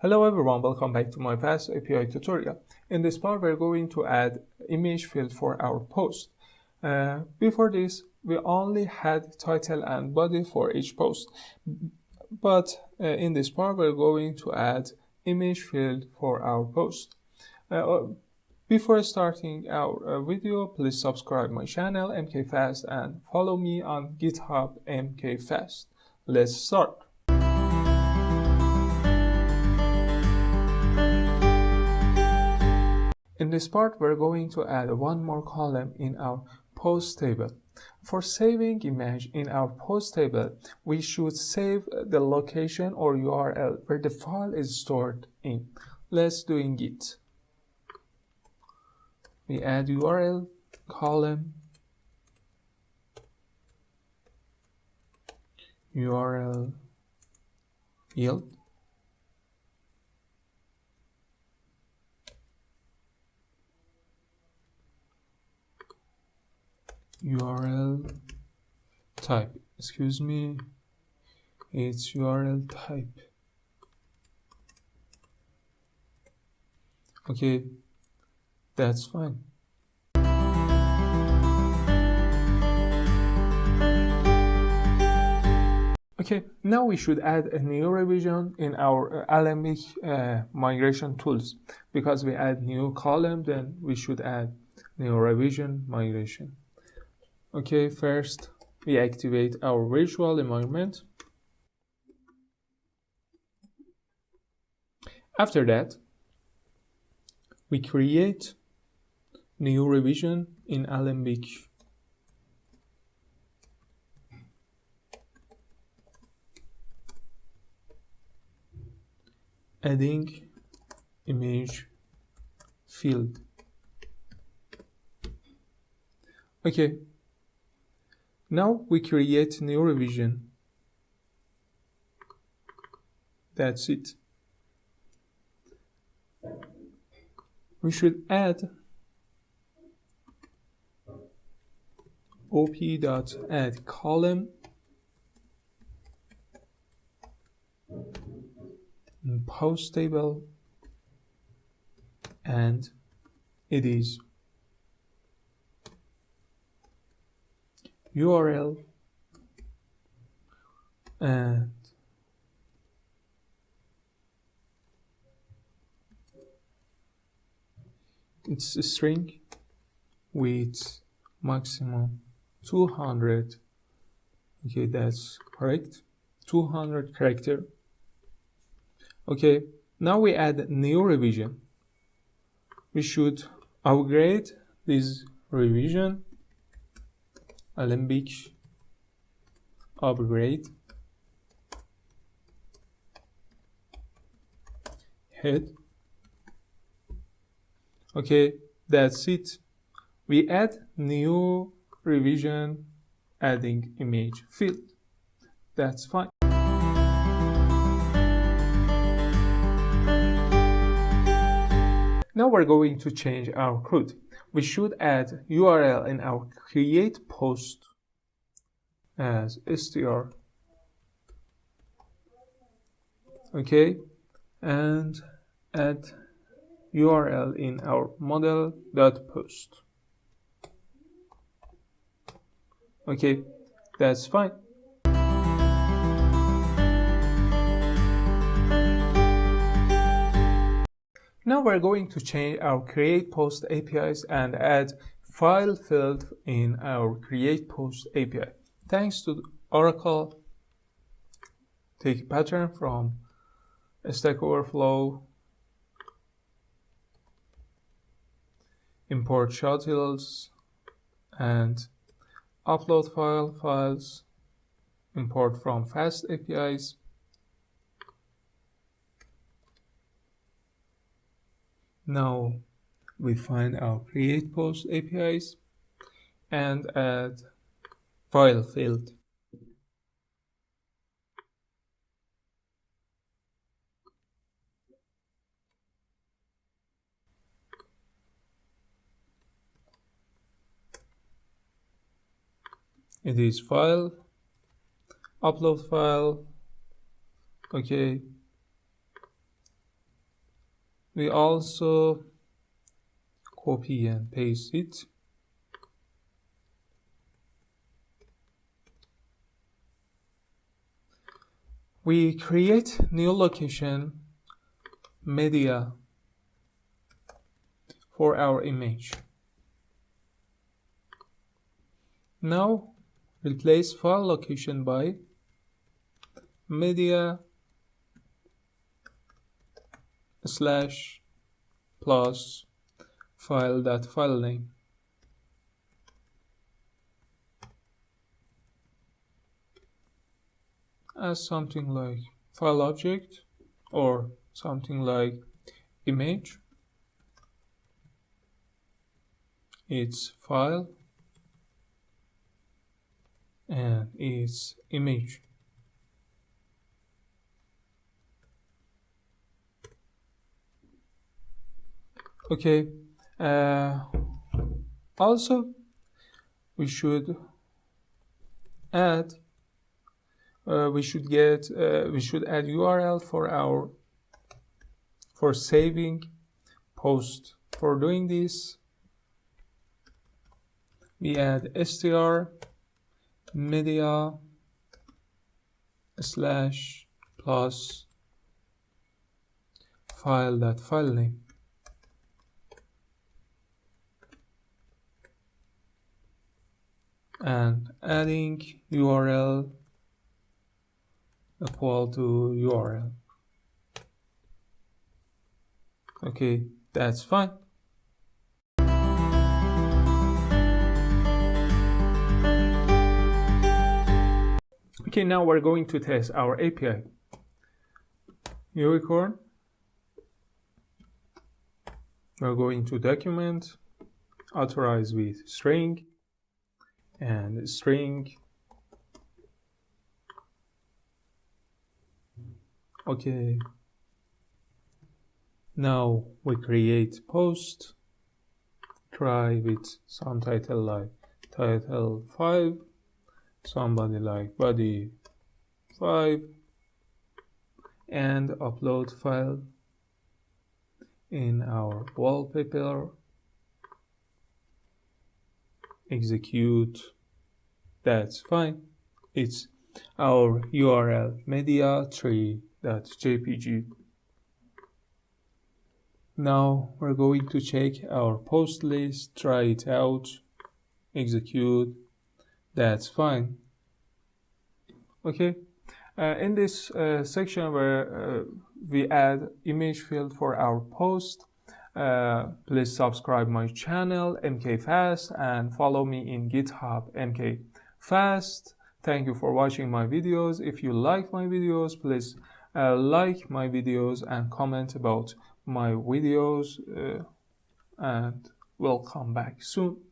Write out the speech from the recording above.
Hello everyone, welcome back to my FastAPI tutorial. In this part, we're going to add image field for our post. Before this, we only had title and body for each post. But in this part, we're going to add image field for our post. Before starting our video, please subscribe my channel MKFast and follow me on GitHub MKFast. Let's start. In this part, we're going to add one more column in our post table. For saving image in our post table, we should save the location or URL where the file is stored in. Let's do in Git. We add URL column, URL yield, URL type, excuse me, it's URL type. Okay, that's fine. Okay, now we should add a new revision in our Alembic migration tools. Because we add new column, then we should add new revision migration. Okay, first we activate our virtual environment. After that, we create new revision in Alembic. Adding image field. Okay. Now we create new revision. That's it. We should add op.add column in post table, and it is URL and it's a string with maximum 200. Okay, that's correct. 200 character. Okay, now we add new revision. We should upgrade this revision. Alembic upgrade head. Okay, that's it. We add new revision adding image field. That's fine. Now we're going to change our CRUD. We should add URL in our create post as str. Okay, and add URL in our model.post. Okay, that's fine. Now we're going to change our create post APIs and add file field in our create post API. Thanks to Oracle, take a pattern from Stack Overflow, import shuttles and upload files, import from FastAPIs. Now we find our create post APIs and add file field. It is file, upload file, okay, we also copy and paste it. We create new location media for our image. Now replace file location by media slash plus file name. As something like file object or something like image. It's file and it's image. Okay. Also, we should add we should add URL for saving post. For doing this, we add str media slash plus file name. And adding URL equal to URL. Okay, that's fine. Okay, now we're going to test our API. Unicorn. We're going to document, authorize with string, and string. Okay. Now we create post. Try with some title like title 5, somebody like body 5, and upload file in our wallpaper. Execute. That's fine. It's our URL media3.jpg. Now we're going to check our post list, try it out, execute. That's fine. Okay. In this section where we add image field for our post, please subscribe my channel MKFast and follow me in GitHub MKFast. Thank you for watching my videos. If you like my videos, please like my videos and comment about my videos, and we'll come back soon.